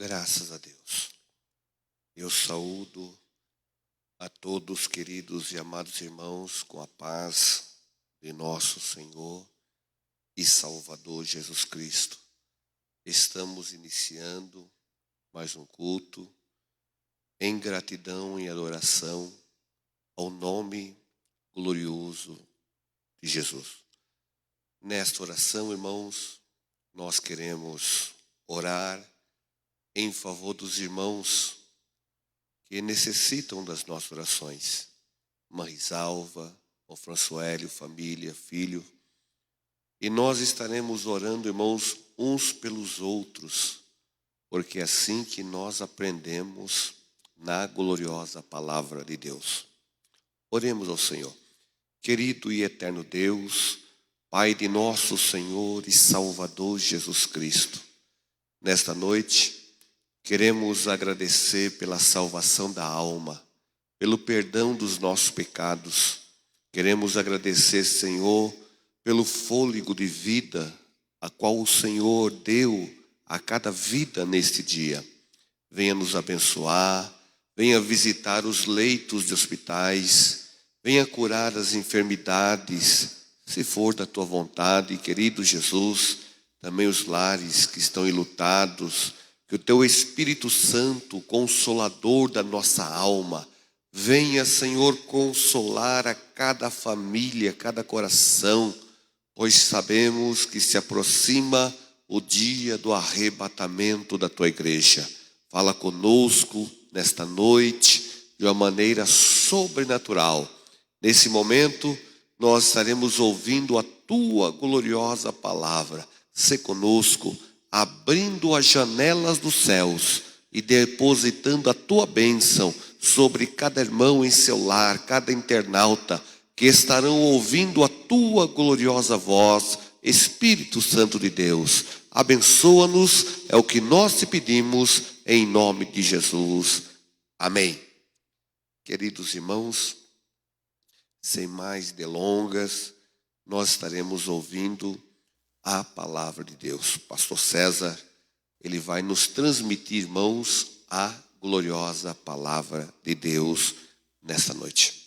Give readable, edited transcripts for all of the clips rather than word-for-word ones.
Graças a Deus. Eu saúdo a todos, queridos e amados irmãos, com a paz de nosso Senhor e Salvador Jesus Cristo. Estamos iniciando mais um culto em gratidão e adoração ao nome glorioso de Jesus. Nesta oração, irmãos, nós queremos orar em favor dos irmãos que necessitam das nossas orações. Marisalva, o Françoélio, família, filho. E nós estaremos orando, irmãos, uns pelos outros, porque é assim que nós aprendemos na gloriosa palavra de Deus. Oremos ao Senhor. Querido e eterno Deus, Pai de nosso Senhor e Salvador Jesus Cristo, nesta noite queremos agradecer pela salvação da alma, pelo perdão dos nossos pecados. Queremos agradecer, Senhor, pelo fôlego de vida a qual o Senhor deu a cada vida neste dia. Venha nos abençoar, venha visitar os leitos de hospitais, venha curar as enfermidades, se for da tua vontade, querido Jesus, também os lares que estão enlutados. Que o teu Espírito Santo, consolador da nossa alma, venha, Senhor, consolar a cada família, cada coração, pois sabemos que se aproxima o dia do arrebatamento da tua igreja. Fala conosco nesta noite de uma maneira sobrenatural. Nesse momento, nós estaremos ouvindo a tua gloriosa palavra. Sê conosco, abrindo as janelas dos céus e depositando a tua bênção sobre cada irmão em seu lar, cada internauta que estarão ouvindo a tua gloriosa voz. Espírito Santo de Deus, abençoa-nos, é o que nós te pedimos em nome de Jesus. Amém. Queridos irmãos, sem mais delongas, nós estaremos ouvindo a palavra de Deus. Pastor César, ele vai nos transmitir, irmãos, a gloriosa palavra de Deus nesta noite.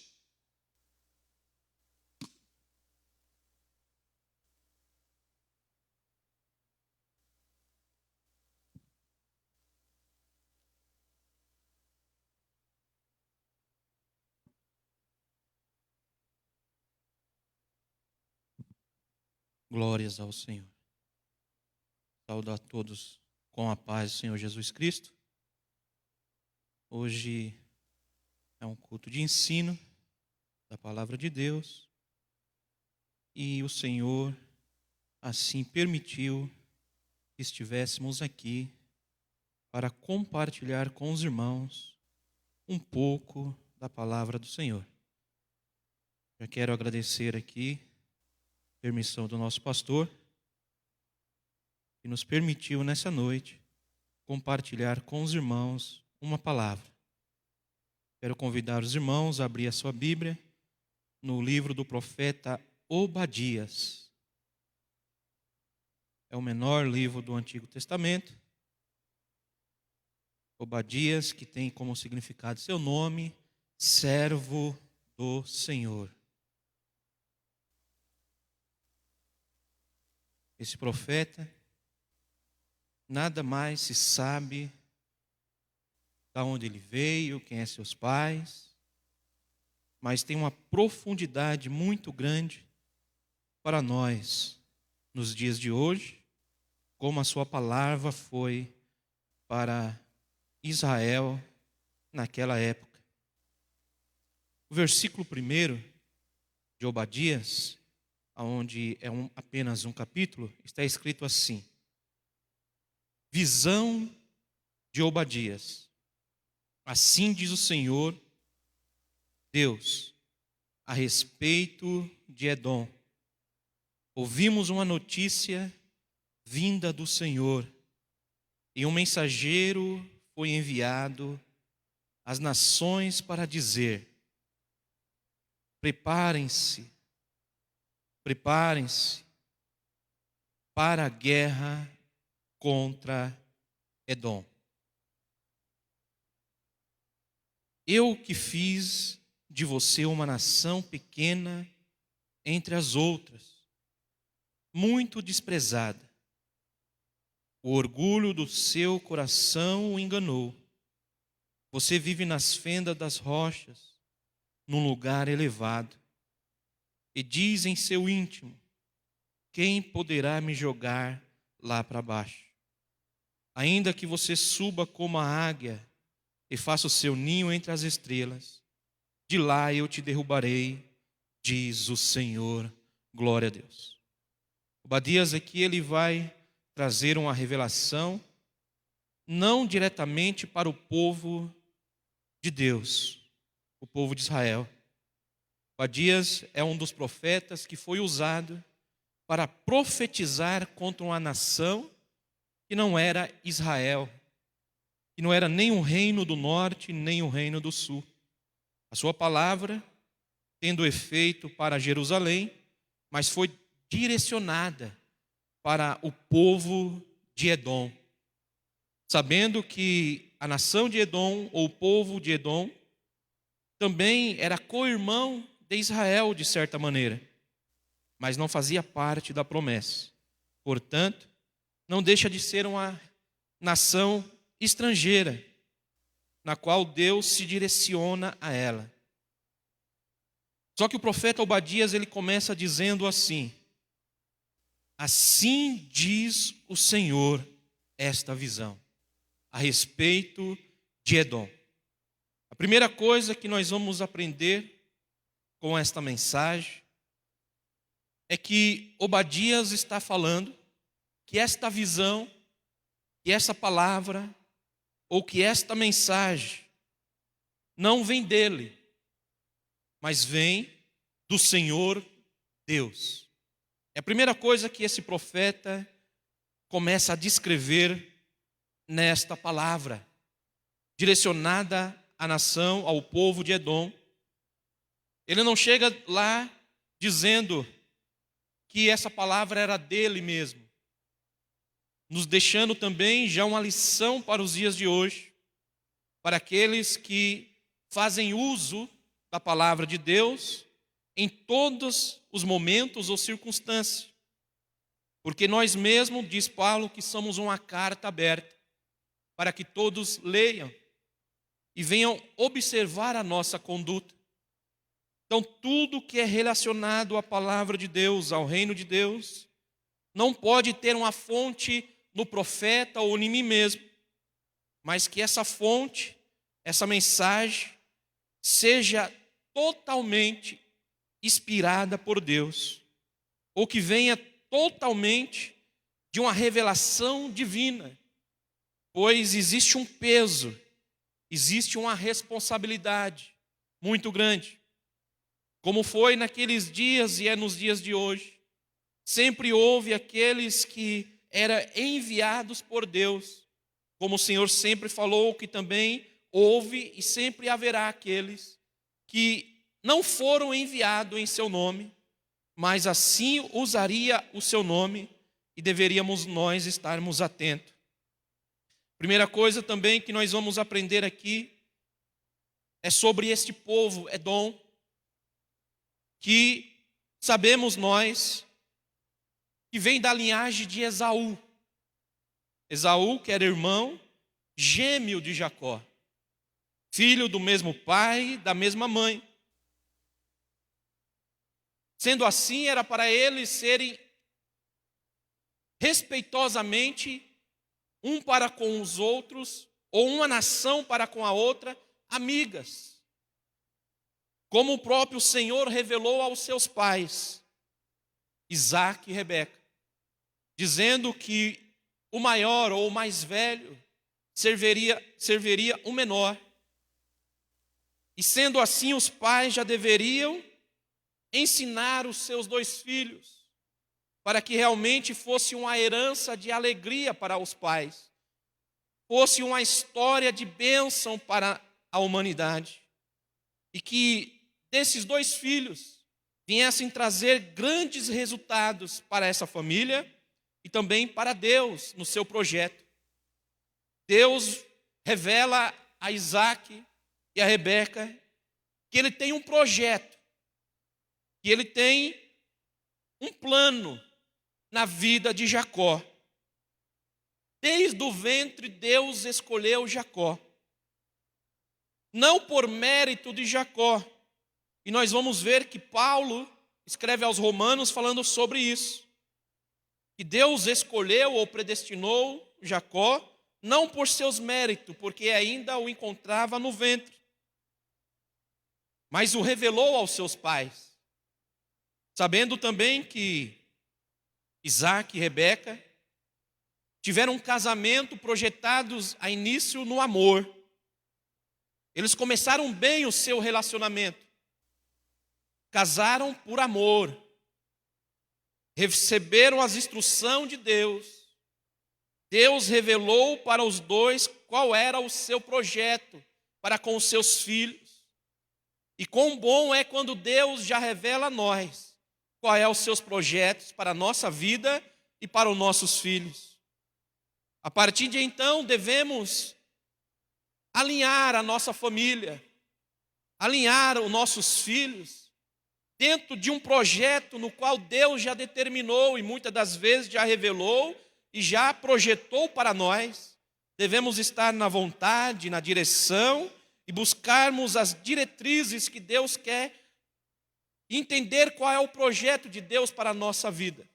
Glórias ao Senhor. Saúdo a todos com a paz do Senhor Jesus Cristo. Hoje é um culto de ensino da palavra de Deus e o Senhor assim permitiu que estivéssemos aqui para compartilhar com os irmãos um pouco da palavra do Senhor. Já quero agradecer aqui a permissão do nosso pastor, que nos permitiu nessa noite compartilhar com os irmãos uma palavra. Quero convidar os irmãos a abrir a sua Bíblia no livro do profeta Obadias. É o menor livro do Antigo Testamento. Obadias, que tem como significado seu nome, servo do Senhor. Esse profeta, nada mais se sabe de onde ele veio, quem é seus pais, mas tem uma profundidade muito grande para nós nos dias de hoje, como a sua palavra foi para Israel naquela época. O versículo 1 de Obadias, onde é apenas um capítulo, está escrito assim: visão de Obadias. Assim diz o Senhor Deus a respeito de Edom. Ouvimos uma notícia vinda do Senhor, e um mensageiro foi enviado às nações para dizer: preparem-se para a guerra contra Edom. Eu que fiz de você uma nação pequena entre as outras, muito desprezada. O orgulho do seu coração o enganou. Você vive nas fendas das rochas, num lugar elevado, e diz em seu íntimo: quem poderá me jogar lá para baixo? Ainda que você suba como a águia e faça o seu ninho entre as estrelas, de lá eu te derrubarei, diz o Senhor. Glória a Deus. Obadias aqui ele vai trazer uma revelação, não diretamente para o povo de Deus, o povo de Israel. Obadias é um dos profetas que foi usado para profetizar contra uma nação que não era Israel, que não era nem o reino do norte, nem o reino do sul. A sua palavra, tendo efeito para Jerusalém, mas foi direcionada para o povo de Edom, sabendo que a nação de Edom, ou o povo de Edom, também era co-irmão de Israel, de certa maneira, mas não fazia parte da promessa. Portanto, não deixa de ser uma nação estrangeira, na qual Deus se direciona a ela. Só que o profeta Obadias, ele começa dizendo assim: assim diz o Senhor esta visão a respeito de Edom. A primeira coisa que nós vamos aprender com esta mensagem é que Obadias está falando que esta visão, que essa palavra, ou que esta mensagem não vem dele, mas vem do Senhor Deus. É a primeira coisa que esse profeta começa a descrever nesta palavra, direcionada à nação, ao povo de Edom. Ele não chega lá dizendo que essa palavra era dele mesmo, nos deixando também já uma lição para os dias de hoje, para aqueles que fazem uso da palavra de Deus em todos os momentos ou circunstâncias. Porque nós mesmos, diz Paulo, que somos uma carta aberta, para que todos leiam e venham observar a nossa conduta. Então, tudo que é relacionado à palavra de Deus, ao reino de Deus, não pode ter uma fonte no profeta ou em mim mesmo, mas que essa fonte, essa mensagem, seja totalmente inspirada por Deus, ou que venha totalmente de uma revelação divina, pois existe um peso, existe uma responsabilidade muito grande. Como foi naqueles dias e é nos dias de hoje, sempre houve aqueles que eram enviados por Deus, como o Senhor sempre falou que também houve e sempre haverá aqueles que não foram enviados em seu nome, mas assim usaria o seu nome e deveríamos nós estarmos atentos. Primeira coisa também que nós vamos aprender aqui é sobre este povo Edom, que sabemos nós que vem da linhagem de Esaú. Esaú, que era irmão gêmeo de Jacó, filho do mesmo pai, da mesma mãe. Sendo assim, era para eles serem respeitosamente um para com os outros, ou uma nação para com a outra, amigas. Como o próprio Senhor revelou aos seus pais, Isaque e Rebeca, dizendo que o maior ou o mais velho serviria o menor. E sendo assim, os pais já deveriam ensinar os seus dois filhos, para que realmente fosse uma herança de alegria para os pais, fosse uma história de bênção para a humanidade, e que desses dois filhos viessem trazer grandes resultados para essa família e também para Deus no seu projeto. Deus revela a Isaque e a Rebeca que ele tem um projeto, que ele tem um plano na vida de Jacó. Desde o ventre, Deus escolheu Jacó, não por mérito de Jacó. E nós vamos ver que Paulo escreve aos Romanos falando sobre isso, que Deus escolheu ou predestinou Jacó, não por seus méritos, porque ainda o encontrava no ventre, mas o revelou aos seus pais, sabendo também que Isaac e Rebeca tiveram um casamento projetados a início no amor. Eles começaram bem o seu relacionamento, casaram por amor, receberam as instruções de Deus. Deus revelou para os dois qual era o seu projeto para com os seus filhos. E quão bom é quando Deus já revela a nós qual é os seus projetos para a nossa vida e para os nossos filhos. A partir de então, devemos alinhar a nossa família, alinhar os nossos filhos dentro de um projeto no qual Deus já determinou e muitas das vezes já revelou e já projetou para nós. Devemos estar na vontade, na direção e buscarmos as diretrizes que Deus quer e entender qual é o projeto de Deus para a nossa vida.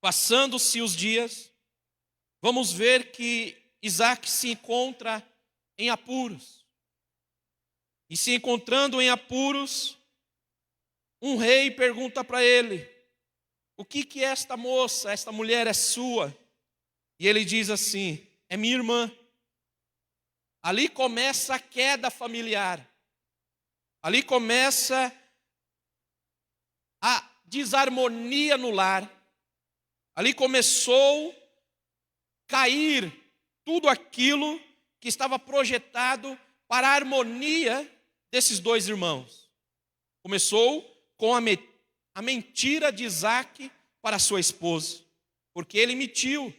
Passando-se os dias, vamos ver que Isaac se encontra em apuros. E se encontrando em apuros, um rei pergunta para ele: o que é esta moça, esta mulher é sua? E ele diz assim: é minha irmã. Ali começa a queda familiar. Ali começa a desarmonia no lar. Ali começou a cair tudo aquilo que estava projetado para a harmonia desses dois irmãos. Começou com a mentira de Isaac para sua esposa, porque ele mentiu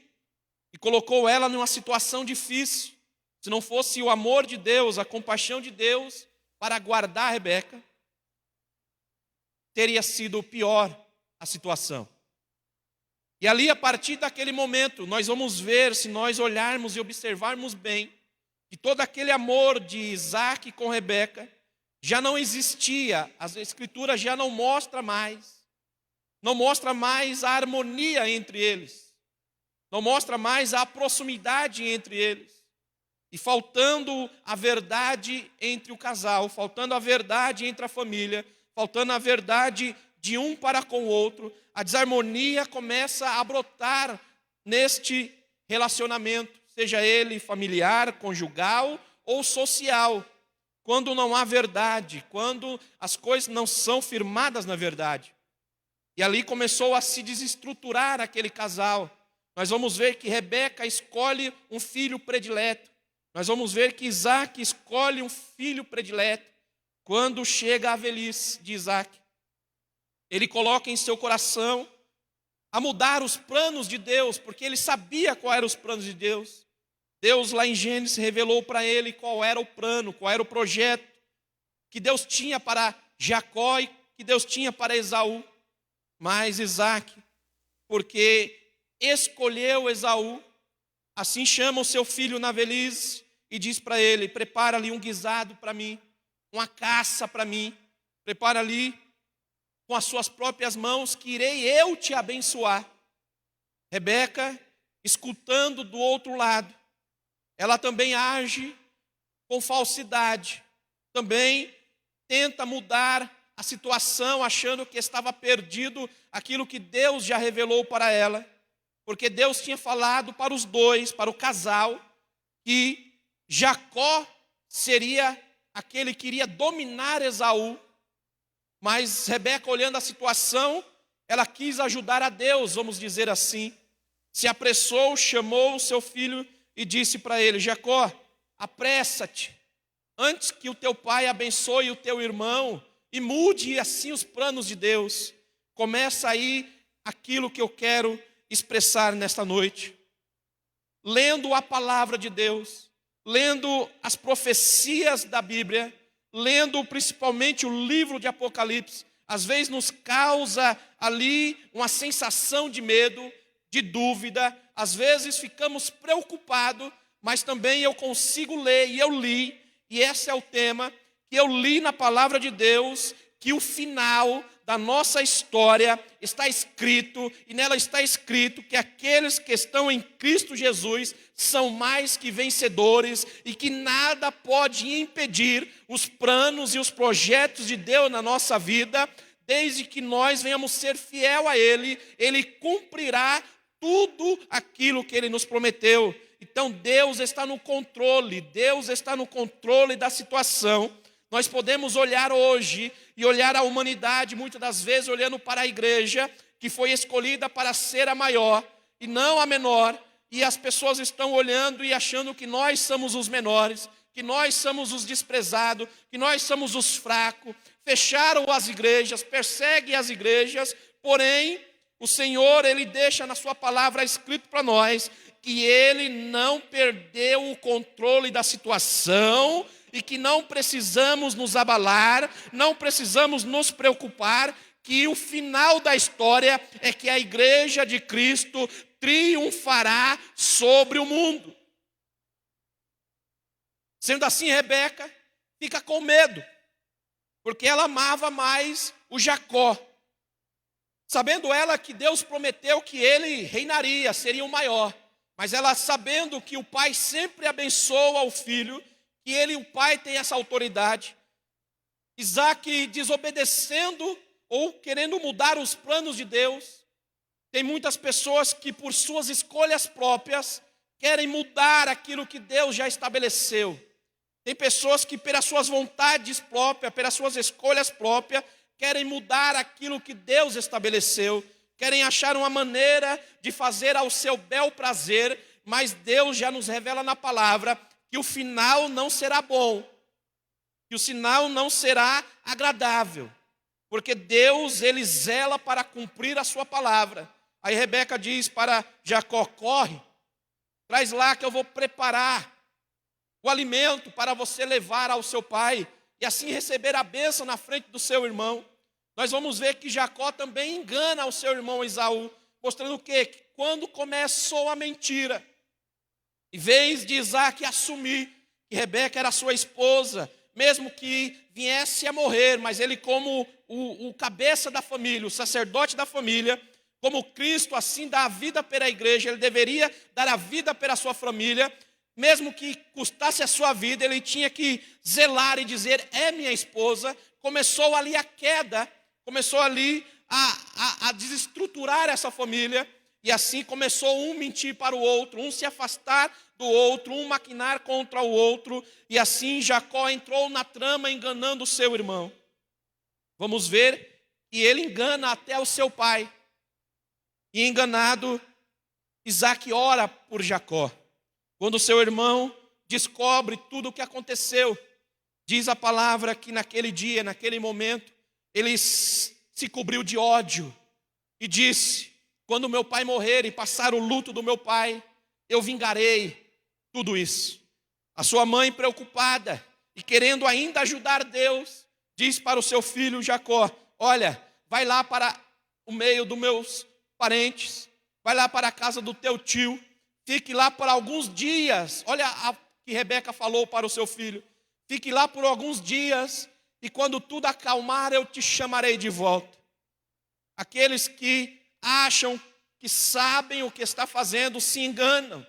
e colocou ela numa situação difícil. Se não fosse o amor de Deus, a compaixão de Deus para guardar Rebeca, teria sido pior a situação. E ali, a partir daquele momento, nós vamos ver, se nós olharmos e observarmos bem, que todo aquele amor de Isaac com Rebeca já não existia. As Escrituras já não mostram mais. Não mostra mais a harmonia entre eles. Não mostra mais a proximidade entre eles. E faltando a verdade entre o casal, faltando a verdade entre a família, faltando a verdade de um para com o outro, a desarmonia começa a brotar neste relacionamento, seja ele familiar, conjugal ou social, quando não há verdade, quando as coisas não são firmadas na verdade. E ali começou a se desestruturar aquele casal. Nós vamos ver que Rebeca escolhe um filho predileto. Nós vamos ver que Isaac escolhe um filho predileto. Quando chega a velhice de Isaac, ele coloca em seu coração a mudar os planos de Deus, porque ele sabia quais eram os planos de Deus. Deus lá em Gênesis revelou para ele qual era o plano, qual era o projeto que Deus tinha para Jacó e que Deus tinha para Esaú. Mas Isaac, porque escolheu Esaú, assim chama o seu filho na velhice e diz para ele: prepara ali um guisado para mim, uma caça para mim, prepara ali com as suas próprias mãos, que irei eu te abençoar. Rebeca, escutando do outro lado, ela também age com falsidade, também tenta mudar a situação, achando que estava perdido aquilo que Deus já revelou para ela, porque Deus tinha falado para os dois, para o casal, que Jacó seria aquele que iria dominar Esaú. Mas Rebeca, olhando a situação, ela quis ajudar a Deus, vamos dizer assim. Se apressou, chamou o seu filho e disse para ele: Jacó, apressa-te, antes que o teu pai abençoe o teu irmão e mude assim os planos de Deus. Começa aí aquilo que eu quero expressar nesta noite. Lendo a palavra de Deus, lendo as profecias da Bíblia, lendo principalmente o livro de Apocalipse, às vezes nos causa ali uma sensação de medo, de dúvida, às vezes ficamos preocupados, mas também eu consigo ler, e eu li, e esse é o tema, que eu li na palavra de Deus, que o final da nossa história está escrito, e nela está escrito que aqueles que estão em Cristo Jesus são mais que vencedores, e que nada pode impedir os planos e os projetos de Deus na nossa vida, desde que nós venhamos ser fiel a Ele, Ele cumprirá tudo aquilo que Ele nos prometeu. Então Deus está no controle, Deus está no controle da situação. Nós podemos olhar hoje e olhar a humanidade, muitas das vezes olhando para a igreja, que foi escolhida para ser a maior e não a menor, e as pessoas estão olhando e achando que nós somos os menores, que nós somos os desprezados, que nós somos os fracos, fecharam as igrejas, perseguem as igrejas, porém, o Senhor, Ele deixa na sua palavra escrito para nós, que Ele não perdeu o controle da situação, e que não precisamos nos abalar, não precisamos nos preocupar, que o final da história é que a igreja de Cristo triunfará sobre o mundo. Sendo assim, Rebeca fica com medo, porque ela amava mais o Jacó, sabendo ela que Deus prometeu que ele reinaria, seria o maior, mas ela sabendo que o pai sempre abençoa o filho, que ele, o pai, tem essa autoridade. Isaac desobedecendo ou querendo mudar os planos de Deus. Tem muitas pessoas que por suas escolhas próprias querem mudar aquilo que Deus já estabeleceu. Tem pessoas que pelas suas vontades próprias, pelas suas escolhas próprias, querem mudar aquilo que Deus estabeleceu. Querem achar uma maneira de fazer ao seu bel prazer, mas Deus já nos revela na palavra que o final não será bom, que o final não será agradável, porque Deus, Ele zela para cumprir a sua palavra. Aí Rebeca diz para Jacó: corre, traz lá que eu vou preparar o alimento para você levar ao seu pai, e assim receber a bênção na frente do seu irmão. Nós vamos ver que Jacó também engana o seu irmão Esaú, mostrando o quê? Que quando começou a mentira, em vez de Isaac assumir que Rebeca era sua esposa, mesmo que viesse a morrer, mas ele como o cabeça da família, o sacerdote da família, como Cristo assim dá a vida pela igreja, ele deveria dar a vida pela sua família, mesmo que custasse a sua vida, ele tinha que zelar e dizer: é minha esposa. Começou ali a queda, começou ali a desestruturar essa família, e assim começou um mentir para o outro, um se afastar do outro, um maquinar contra o outro, e assim Jacó entrou na trama enganando o seu irmão. Vamos ver que ele engana até o seu pai, e enganado, Isaac ora por Jacó. Quando o seu irmão descobre tudo o que aconteceu, diz a palavra que naquele dia, naquele momento, ele se cobriu de ódio e disse: quando meu pai morrer e passar o luto do meu pai, eu vingarei tudo isso. A sua mãe, preocupada e querendo ainda ajudar Deus, diz para o seu filho Jacó: olha, vai lá para o meio dos meus parentes, vai lá para a casa do teu tio, fique lá por alguns dias. Olha o que Rebeca falou para o seu filho: fique lá por alguns dias, e quando tudo acalmar, eu te chamarei de volta. Aqueles que acham que sabem o que está fazendo se enganam,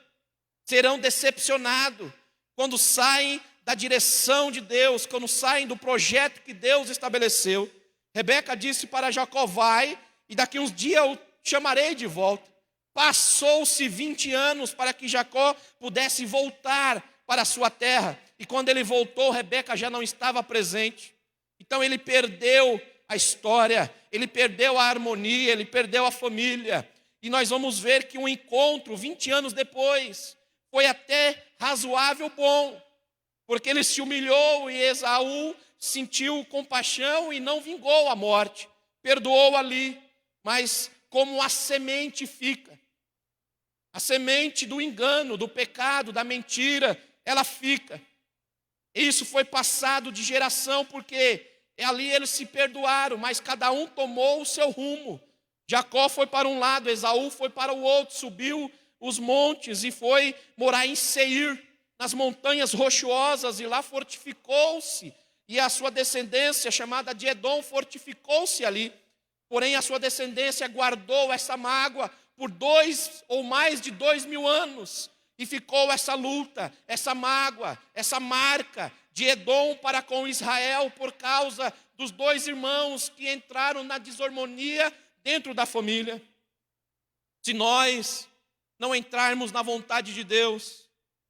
serão decepcionados quando saem da direção de Deus, quando saem do projeto que Deus estabeleceu. Rebeca disse para Jacó: vai, e daqui uns dias eu chamarei de volta. Passou-se 20 anos para que Jacó pudesse voltar para a sua terra, e quando ele voltou, Rebeca já não estava presente. Então ele perdeu a história, ele perdeu a harmonia, ele perdeu a família. E nós vamos ver que um encontro 20 anos depois foi até razoável bom, porque ele se humilhou e Esaú sentiu compaixão e não vingou a morte, perdoou ali. Mas como a semente fica, a semente do engano, do pecado, da mentira, ela fica. Isso foi passado de geração, porque ali eles se perdoaram, mas cada um tomou o seu rumo. Jacó foi para um lado, Esaú foi para o outro, subiu os montes e foi morar em Seir, nas montanhas rochosas, e lá fortificou-se. E a sua descendência, chamada de Edom, fortificou-se ali. Porém, a sua descendência guardou essa mágoa por 2 ou mais de 2.000 anos. E ficou essa luta, essa mágoa, essa marca de Edom para com Israel por causa dos 2 irmãos que entraram na desarmonia dentro da família. Se nós não entrarmos na vontade de Deus,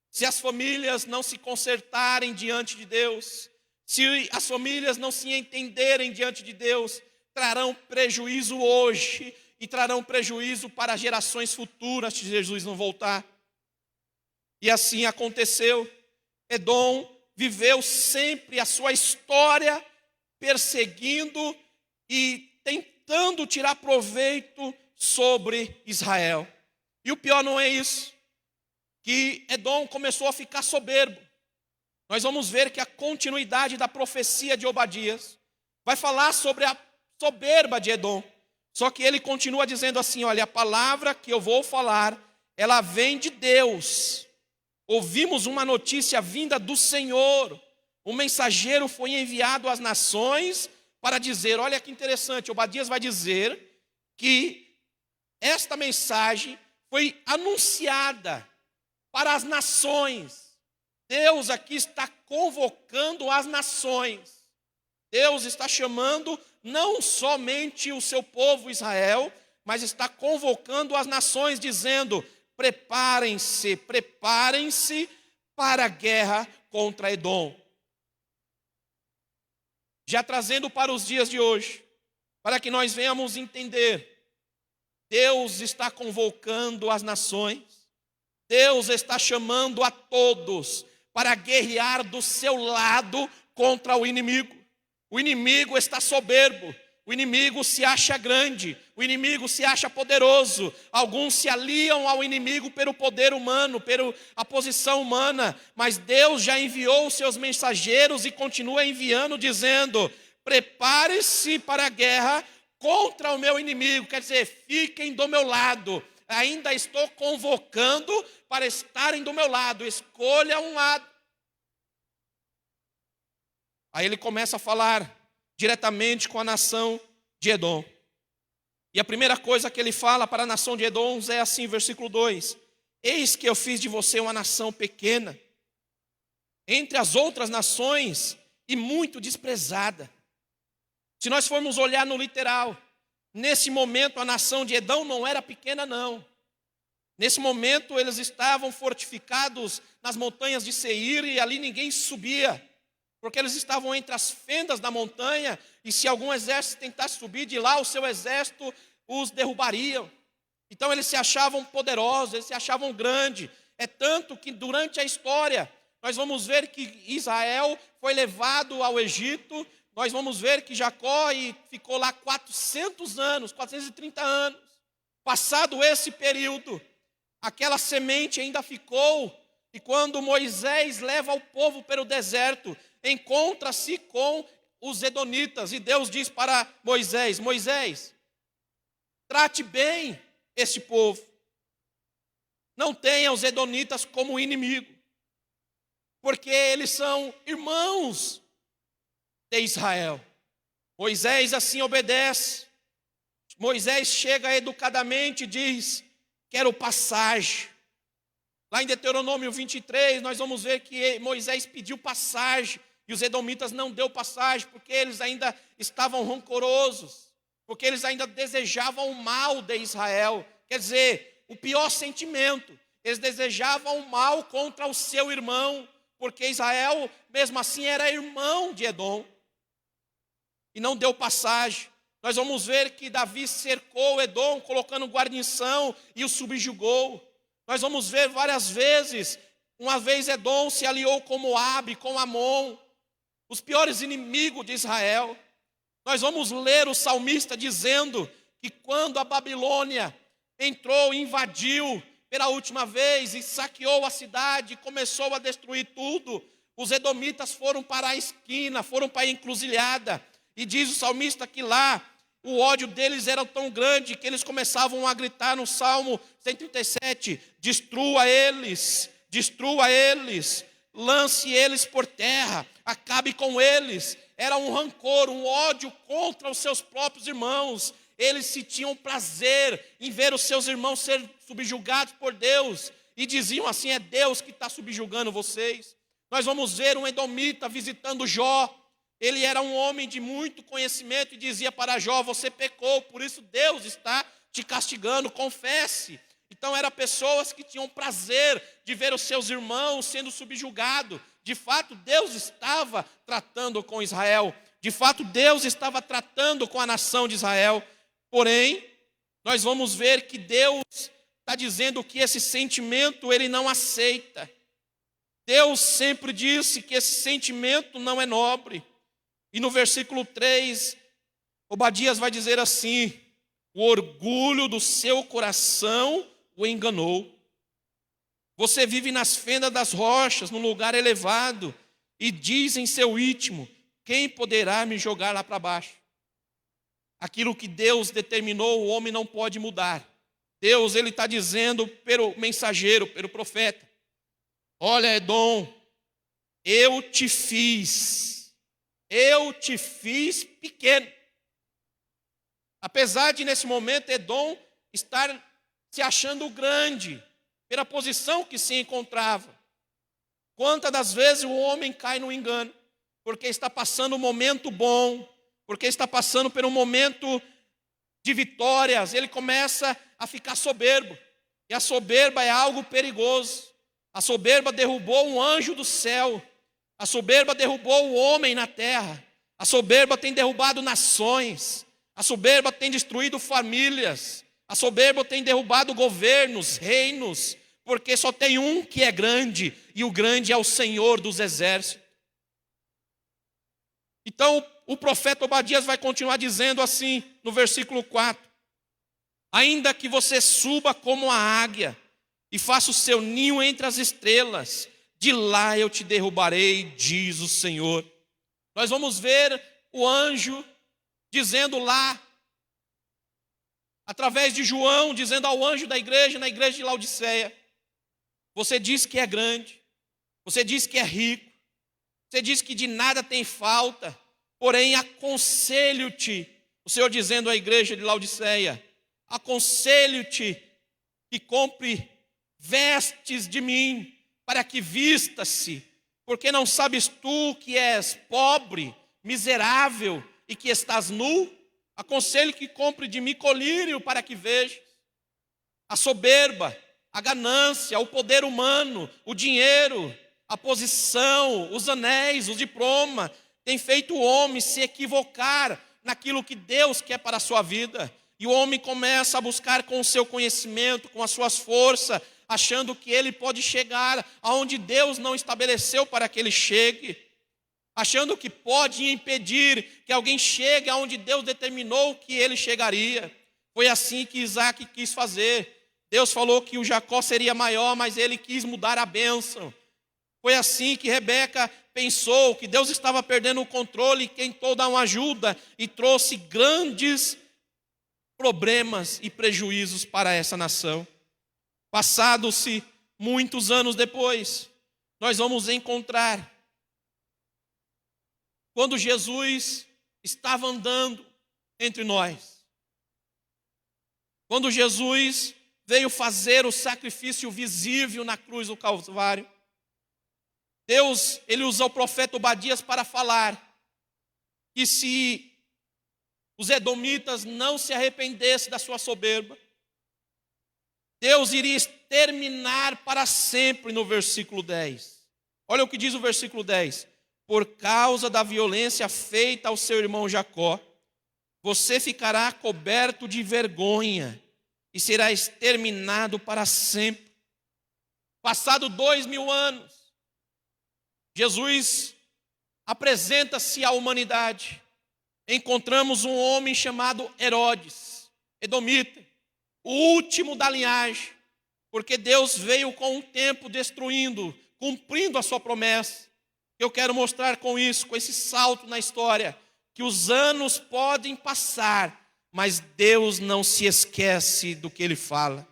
se as famílias não se consertarem diante de Deus, se as famílias não se entenderem diante de Deus, trarão prejuízo hoje e trarão prejuízo para gerações futuras se Jesus não voltar. E assim aconteceu. Edom viveu sempre a sua história perseguindo e tentando tirar proveito sobre Israel. E o pior não é isso, que Edom começou a ficar soberbo. Nós vamos ver que a continuidade da profecia de Obadias vai falar sobre a soberba de Edom. Só que ele continua dizendo assim, olha, a palavra que eu vou falar, ela vem de Deus. Ouvimos uma notícia vinda do Senhor. Um mensageiro foi enviado às nações para dizer, olha que interessante, Obadias vai dizer que esta mensagem foi anunciada para as nações. Deus aqui está convocando as nações. Deus está chamando não somente o seu povo Israel, mas está convocando as nações, dizendo, preparem-se para a guerra contra Edom. Já trazendo para os dias de hoje, para que nós venhamos entender, Deus está convocando as nações, Deus está chamando a todos para guerrear do seu lado contra o inimigo. O inimigo está soberbo, o inimigo se acha grande, o inimigo se acha poderoso. Alguns se aliam ao inimigo pelo poder humano, pela posição humana, mas Deus já enviou os seus mensageiros e continua enviando, dizendo, prepare-se para a guerra contra o meu inimigo, quer dizer, fiquem do meu lado. Ainda estou convocando para estarem do meu lado, escolha um lado. Aí ele começa a falar diretamente com a nação de Edom. E a primeira coisa que ele fala para a nação de Edom é assim, versículo 2. Eis que eu fiz de você uma nação pequena, entre as outras nações, e muito desprezada. Se nós formos olhar no literal, nesse momento a nação de Edom não era pequena não. Nesse momento eles estavam fortificados nas montanhas de Seir e ali ninguém subia. Porque eles estavam entre as fendas da montanha, e se algum exército tentasse subir de lá, o seu exército os derrubariam. Então eles se achavam poderosos, eles se achavam grandes. É tanto que durante a história, nós vamos ver que Israel foi levado ao Egito, nós vamos ver que Jacó ficou lá 400 anos, 430 anos. Passado esse período, aquela semente ainda ficou, e quando Moisés leva o povo pelo deserto, encontra-se com os edonitas, e Deus diz para Moisés, Moisés, trate bem este povo, não tenha os edonitas como inimigo, porque eles são irmãos de Israel. Moisés assim obedece, Moisés chega educadamente e diz, quero passagem. Lá em Deuteronômio 23, nós vamos ver que Moisés pediu passagem, e os edomitas não deu passagem, porque eles ainda estavam rancorosos, porque eles ainda desejavam o mal de Israel. Quer dizer, o pior sentimento, eles desejavam o mal contra o seu irmão, porque Israel, mesmo assim, era irmão de Edom, e não deu passagem. Nós vamos ver que Davi cercou Edom, colocando guarnição, e o subjugou. Nós vamos ver várias vezes, uma vez Edom se aliou com Moabe, com Amon, os piores inimigos de Israel. Nós vamos ler o salmista dizendo que quando a Babilônia entrou e invadiu, pela última vez e saqueou a cidade, começou a destruir tudo. Os edomitas foram para a esquina, foram para a encruzilhada. E diz o salmista que lá o ódio deles era tão grande que eles começavam a gritar no Salmo 137, destrua eles, lance eles por terra, acabe com eles. Era um rancor, um ódio contra os seus próprios irmãos. Eles sentiam prazer em ver os seus irmãos serem subjugados por Deus. E diziam assim, é Deus que está subjugando vocês. Nós vamos ver um edomita visitando Jó. Ele era um homem de muito conhecimento e dizia para Jó, você pecou, por isso Deus está te castigando, confesse. Então eram pessoas que tinham prazer de ver os seus irmãos sendo subjugados. De fato, Deus estava tratando com Israel. De fato, Deus estava tratando com a nação de Israel. Porém, nós vamos ver que Deus está dizendo que esse sentimento ele não aceita. Deus sempre disse que esse sentimento não é nobre. E no versículo 3, Obadias vai dizer assim, o orgulho do seu coração o enganou. Você vive nas fendas das rochas, num lugar elevado, e diz em seu íntimo, quem poderá me jogar lá para baixo? Aquilo que Deus determinou, o homem não pode mudar. Deus, ele está dizendo pelo mensageiro, pelo profeta, olha, Edom, eu te fiz pequeno. Apesar de nesse momento Edom estar se achando grande, pela posição que se encontrava. Quantas das vezes o homem cai no engano, porque está passando um momento bom, porque está passando por um momento de vitórias, ele começa a ficar soberbo. E a soberba é algo perigoso. A soberba derrubou um anjo do céu. A soberba derrubou o homem na terra. A soberba tem derrubado nações. A soberba tem destruído famílias. A soberba tem derrubado governos, reinos. Porque só tem um que é grande. E o grande é o Senhor dos exércitos. Então o profeta Obadias vai continuar dizendo assim no versículo 4. Ainda que você suba como a águia e faça o seu ninho entre as estrelas, de lá eu te derrubarei, diz o Senhor. Nós vamos ver o anjo dizendo lá, através de João, dizendo ao anjo da igreja, na igreja de Laodiceia, você diz que é grande, você diz que é rico, você diz que de nada tem falta, porém aconselho-te, o Senhor dizendo à igreja de Laodiceia, aconselho-te que compre vestes de mim, para que vista-se, porque não sabes tu que és pobre, miserável e que estás nu? Aconselho que compre de mim colírio para que vejas. A soberba, a ganância, o poder humano, o dinheiro, a posição, os anéis, o diploma, tem feito o homem se equivocar naquilo que Deus quer para a sua vida. E o homem começa a buscar com o seu conhecimento, com as suas forças, achando que ele pode chegar aonde Deus não estabeleceu para que ele chegue. Achando que pode impedir que alguém chegue aonde Deus determinou que ele chegaria. Foi assim que Isaac quis fazer. Deus falou que o Jacó seria maior, mas ele quis mudar a bênção. Foi assim que Rebeca pensou que Deus estava perdendo o controle e tentou dar uma ajuda e trouxe grandes problemas e prejuízos para essa nação. Passados-se muitos anos depois, nós vamos encontrar quando Jesus estava andando entre nós. Quando Jesus veio fazer o sacrifício visível na cruz do Calvário. Deus, ele usa o profeta Obadias para falar que se os edomitas não se arrependessem da sua soberba, Deus iria exterminar para sempre no versículo 10. Olha o que diz o versículo 10. Por causa da violência feita ao seu irmão Jacó, você ficará coberto de vergonha e será exterminado para sempre. Passado 2000 anos, Jesus apresenta-se à humanidade. Encontramos um homem chamado Herodes, edomita, o último da linhagem, porque Deus veio com um tempo destruindo, cumprindo a sua promessa. Eu quero mostrar com isso, com esse salto na história, que os anos podem passar, mas Deus não se esquece do que Ele fala.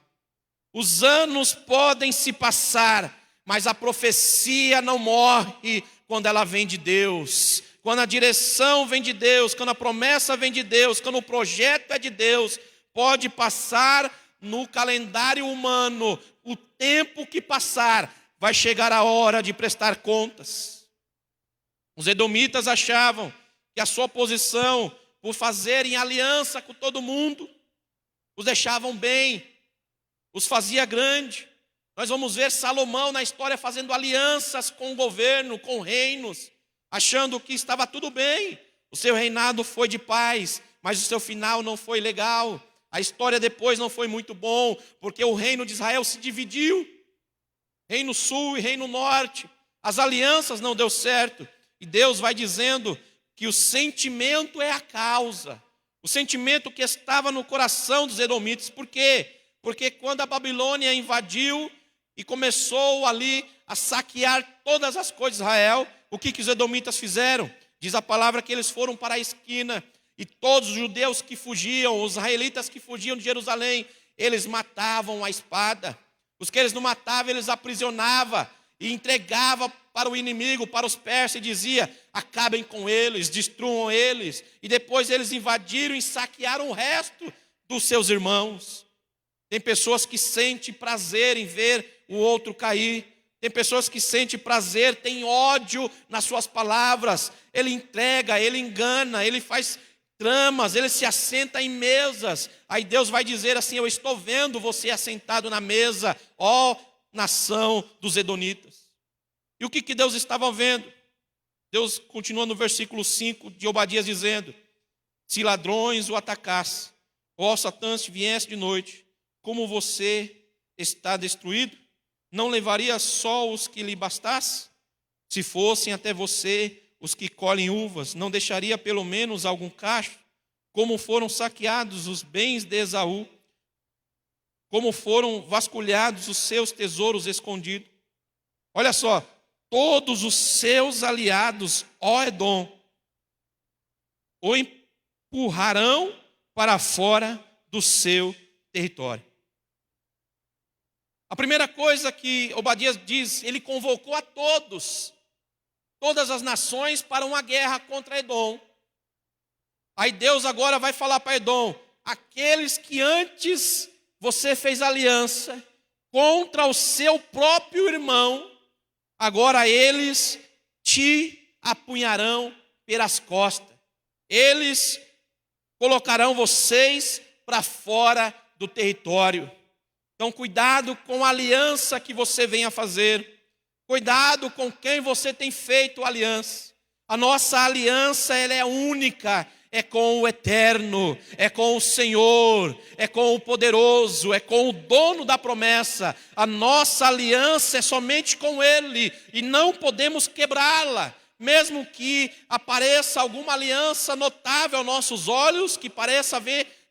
Os anos podem se passar, mas a profecia não morre quando ela vem de Deus. Quando a direção vem de Deus, quando a promessa vem de Deus, quando o projeto é de Deus, pode passar no calendário humano. O tempo que passar, vai chegar a hora de prestar contas. Os edomitas achavam que a sua posição, por fazerem aliança com todo mundo, os deixavam bem, os fazia grande. Nós vamos ver Salomão na história fazendo alianças com o governo, com reinos, achando que estava tudo bem. O seu reinado foi de paz, mas o seu final não foi legal. A história depois não foi muito bom, porque o reino de Israel se dividiu. Reino sul e reino norte. As alianças não deu certo. E Deus vai dizendo que o sentimento é a causa. O sentimento que estava no coração dos edomitas. Por quê? Porque quando a Babilônia invadiu e começou ali a saquear todas as coisas de Israel, o que os edomitas fizeram? Diz a palavra que eles foram para a esquina e todos os judeus que fugiam, os israelitas que fugiam de Jerusalém, eles matavam a espada. Os que eles não matavam, eles aprisionavam e entregavam para o inimigo, para os persas, e dizia: acabem com eles, destruam eles. E depois eles invadiram e saquearam o resto dos seus irmãos. Tem pessoas que sentem prazer em ver o outro cair. Tem pessoas que sentem prazer, tem ódio nas suas palavras. Ele entrega, ele engana, ele faz tramas, ele se assenta em mesas. Aí Deus vai dizer assim: eu estou vendo você assentado na mesa, ó nação dos edomitas. E o que Deus estava vendo? Deus continua no versículo 5 de Obadias dizendo: se ladrões o atacassem, ó Satã, se viesse de noite, como você está destruído, não levaria só os que lhe bastasse? Se fossem até você os que colhem uvas, não deixaria pelo menos algum cacho? Como foram saqueados os bens de Esaú, como foram vasculhados os seus tesouros escondidos. Olha só, todos os seus aliados, ó Edom, o empurrarão para fora do seu território. A primeira coisa que Obadias diz, ele convocou a todas as nações para uma guerra contra Edom. Aí Deus agora vai falar para Edom: aqueles que antes você fez aliança contra o seu próprio irmão, agora eles te apunharão pelas costas. Eles colocarão vocês para fora do território. Então, cuidado com a aliança que você venha fazer. Cuidado com quem você tem feito aliança. A nossa aliança, ela é única. É com o eterno, é com o Senhor, é com o poderoso, é com o dono da promessa. A nossa aliança é somente com Ele e não podemos quebrá-la. Mesmo que apareça alguma aliança notável aos nossos olhos, que pareça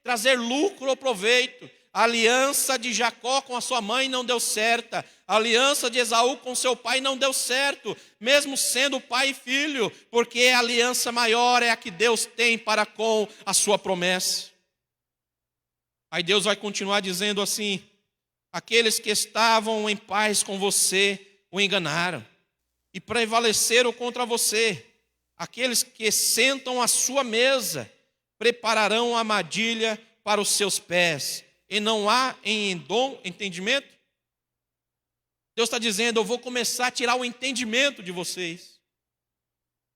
trazer lucro ou proveito. A aliança de Jacó com a sua mãe não deu certo. A aliança de Esaú com seu pai não deu certo, mesmo sendo pai e filho, porque a aliança maior é a que Deus tem para com a sua promessa. Aí Deus vai continuar dizendo assim: aqueles que estavam em paz com você o enganaram e prevaleceram contra você. Aqueles que sentam à sua mesa prepararão armadilha para os seus pés. E não há em Edom entendimento? Deus está dizendo: eu vou começar a tirar o entendimento de vocês.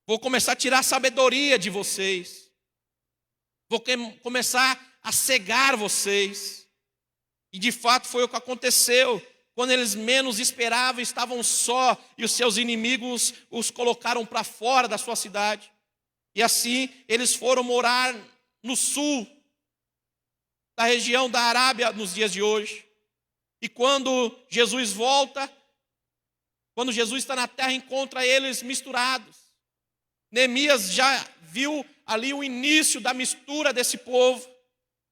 Vou começar a tirar a sabedoria de vocês. Vou começar a cegar vocês. E de fato foi o que aconteceu. Quando eles menos esperavam, estavam só, e os seus inimigos os colocaram para fora da sua cidade. E assim eles foram morar no sul da região da Arábia nos dias de hoje. E quando Jesus volta, quando Jesus está na terra, encontra eles misturados. Neemias já viu ali o início da mistura desse povo,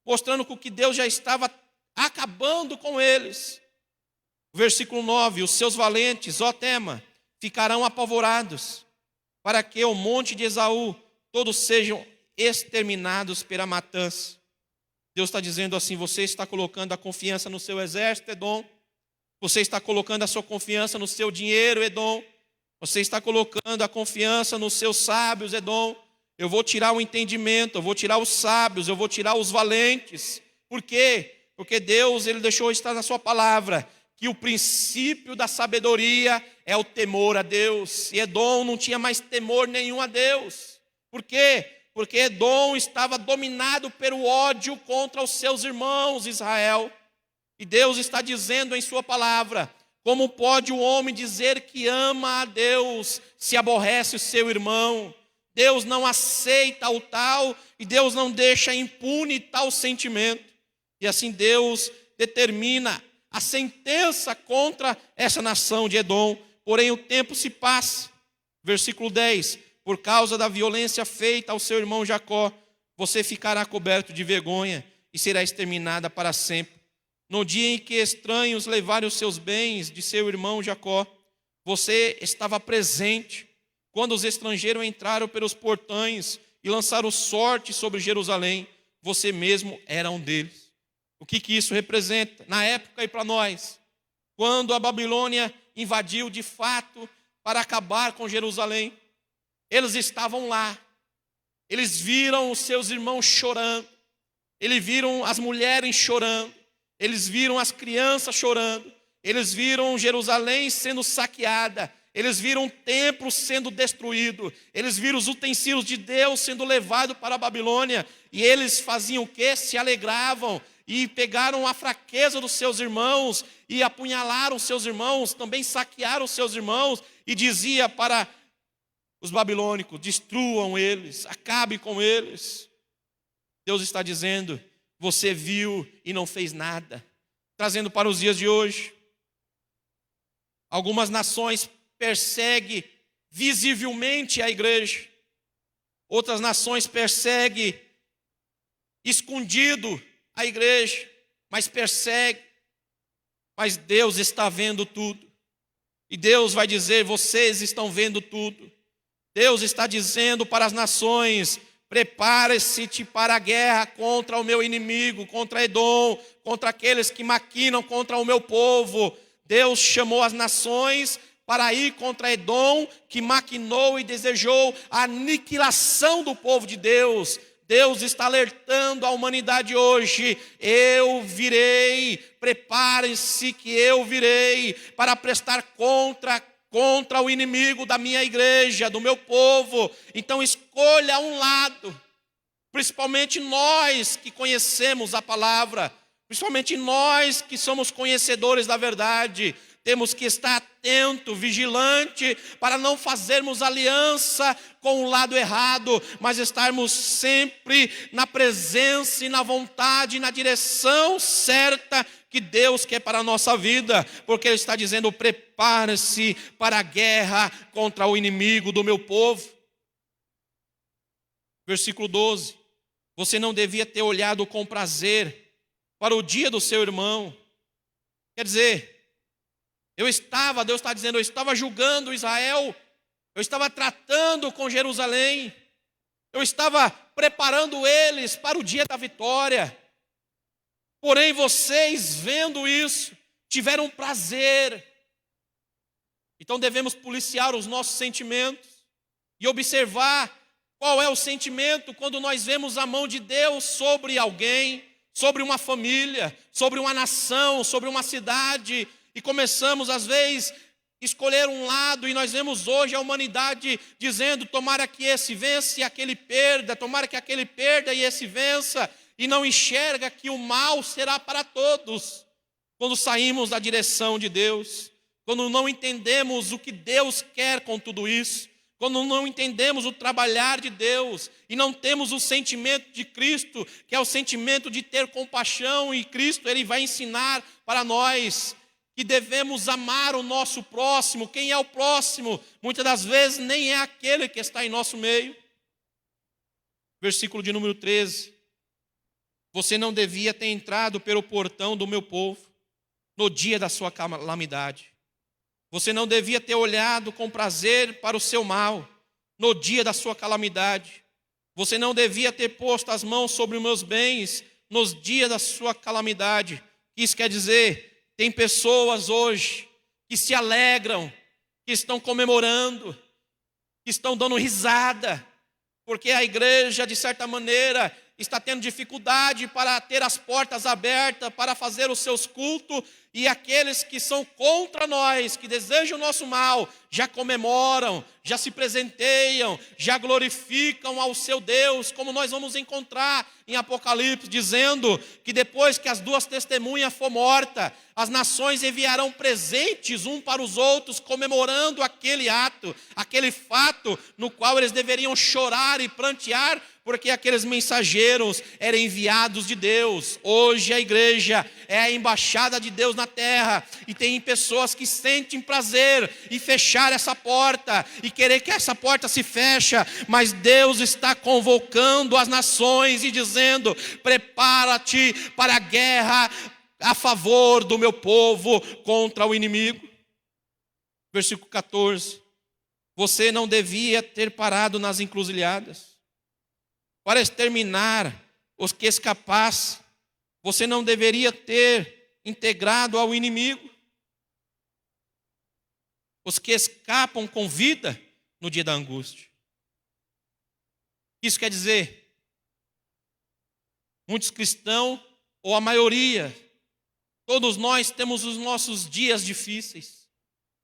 mostrando que Deus já estava acabando com eles. Versículo 9: os seus valentes, ó Tema, ficarão apavorados, para que o monte de Esaú todos sejam exterminados pela matança. Deus está dizendo assim: você está colocando a confiança no seu exército, Edom. Você está colocando a sua confiança no seu dinheiro, Edom. Você está colocando a confiança nos seus sábios, Edom. Eu vou tirar o entendimento, eu vou tirar os sábios, eu vou tirar os valentes. Por quê? Porque Deus, Ele deixou estar na sua palavra que o princípio da sabedoria é o temor a Deus. E Edom não tinha mais temor nenhum a Deus. Por quê? Porque Edom estava dominado pelo ódio contra os seus irmãos, Israel. E Deus está dizendo em sua palavra: como pode o homem dizer que ama a Deus se aborrece o seu irmão? Deus não aceita o tal e Deus não deixa impune tal sentimento. E assim Deus determina a sentença contra essa nação de Edom. Porém o tempo se passa. Versículo 10: por causa da violência feita ao seu irmão Jacó, você ficará coberto de vergonha e será exterminada para sempre. No dia em que estranhos levarem os seus bens de seu irmão Jacó, você estava presente quando os estrangeiros entraram pelos portões e lançaram sorte sobre Jerusalém. Você mesmo era um deles. O que isso representa na época e para nós? Quando a Babilônia invadiu de fato para acabar com Jerusalém, eles estavam lá. Eles viram os seus irmãos chorando. Eles viram as mulheres chorando. Eles viram as crianças chorando. Eles viram Jerusalém sendo saqueada. Eles viram o templo sendo destruído. Eles viram os utensílios de Deus sendo levados para a Babilônia. E eles faziam o quê? Se alegravam. E pegaram a fraqueza dos seus irmãos e apunhalaram seus irmãos. Também saquearam seus irmãos. E dizia para os babilônicos: destruam eles, acabe com eles. Deus está dizendo: você viu e não fez nada. Trazendo para os dias de hoje, algumas nações perseguem visivelmente a igreja. Outras nações perseguem escondido a igreja, mas persegue. Mas Deus está vendo tudo. E Deus vai dizer: vocês estão vendo tudo. Deus está dizendo para as nações: prepare-se para a guerra contra o meu inimigo, contra Edom, contra aqueles que maquinam contra o meu povo. Deus chamou as nações para ir contra Edom, que maquinou e desejou a aniquilação do povo de Deus. Deus está alertando a humanidade hoje: eu virei, prepare-se que eu virei para prestar contra o inimigo da minha igreja, do meu povo. Então escolha um lado, principalmente nós que conhecemos a palavra, principalmente nós que somos conhecedores da verdade. Temos que estar atento, vigilante, para não fazermos aliança com o lado errado, mas estarmos sempre na presença e na vontade, na direção certa que Deus quer para a nossa vida, porque Ele está dizendo: prepare-se para a guerra contra o inimigo do meu povo. Versículo 12: você não devia ter olhado com prazer para o dia do seu irmão. Quer dizer, Deus está dizendo, eu estava julgando Israel, eu estava tratando com Jerusalém, eu estava preparando eles para o dia da vitória. Porém, vocês, vendo isso, tiveram prazer. Então devemos policiar os nossos sentimentos e observar qual é o sentimento quando nós vemos a mão de Deus sobre alguém, sobre uma família, sobre uma nação, sobre uma cidade. E começamos, às vezes, escolher um lado, e nós vemos hoje a humanidade dizendo: tomara que esse vença e aquele perda, tomara que aquele perda e esse vença, e não enxerga que o mal será para todos. Quando saímos da direção de Deus, quando não entendemos o que Deus quer com tudo isso, quando não entendemos o trabalhar de Deus, e não temos o sentimento de Cristo, que é o sentimento de ter compaixão, e Cristo, Ele vai ensinar para nós que devemos amar o nosso próximo. Quem é o próximo? Muitas das vezes nem é aquele que está em nosso meio. Versículo de número 13. Você não devia ter entrado pelo portão do meu povo. no dia da sua calamidade. Você não devia ter olhado com prazer para o seu mal no dia da sua calamidade. Você não devia ter posto as mãos sobre os meus bens nos dias da sua calamidade. Isso quer dizer, tem pessoas hoje que se alegram, que estão comemorando, que estão dando risada, porque a igreja, de certa maneira, está tendo dificuldade para ter as portas abertas, para fazer os seus cultos, e aqueles que são contra nós, que desejam o nosso mal, já comemoram, já se presenteiam, já glorificam ao seu Deus, como nós vamos encontrar em Apocalipse, dizendo que depois que as duas testemunhas for morta, as nações enviarão presentes um para os outros, comemorando aquele ato, aquele fato no qual eles deveriam chorar e prantear, porque aqueles mensageiros eram enviados de Deus. Hoje a igreja é a embaixada de Deus na terra, e tem pessoas que sentem prazer em fechar essa porta, e querer que essa porta se feche, mas Deus está convocando as nações e dizendo: prepara-te para a guerra a favor do meu povo contra o inimigo. Versículo 14: você não devia ter parado nas encruzilhadas para exterminar os que escapassem. Você não deveria ter integrado ao inimigo os que escapam com vida no dia da angústia. Isso quer dizer, muitos cristãos, ou a maioria, todos nós temos os nossos dias difíceis.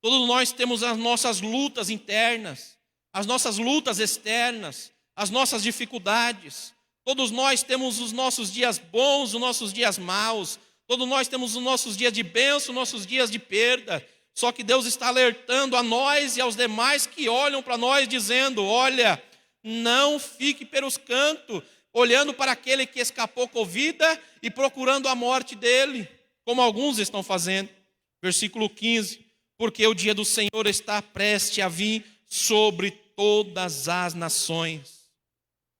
Todos nós temos as nossas lutas internas, as nossas lutas externas, as nossas dificuldades. Todos nós temos os nossos dias bons, os nossos dias maus. Todos nós temos os nossos dias de bênção, os nossos dias de perda. Só que Deus está alertando a nós e aos demais que olham para nós, dizendo: olha, não fique pelos cantos, olhando para aquele que escapou com vida e procurando a morte dele, como alguns estão fazendo. Versículo 15: porque o dia do Senhor está prestes a vir sobre todas as nações.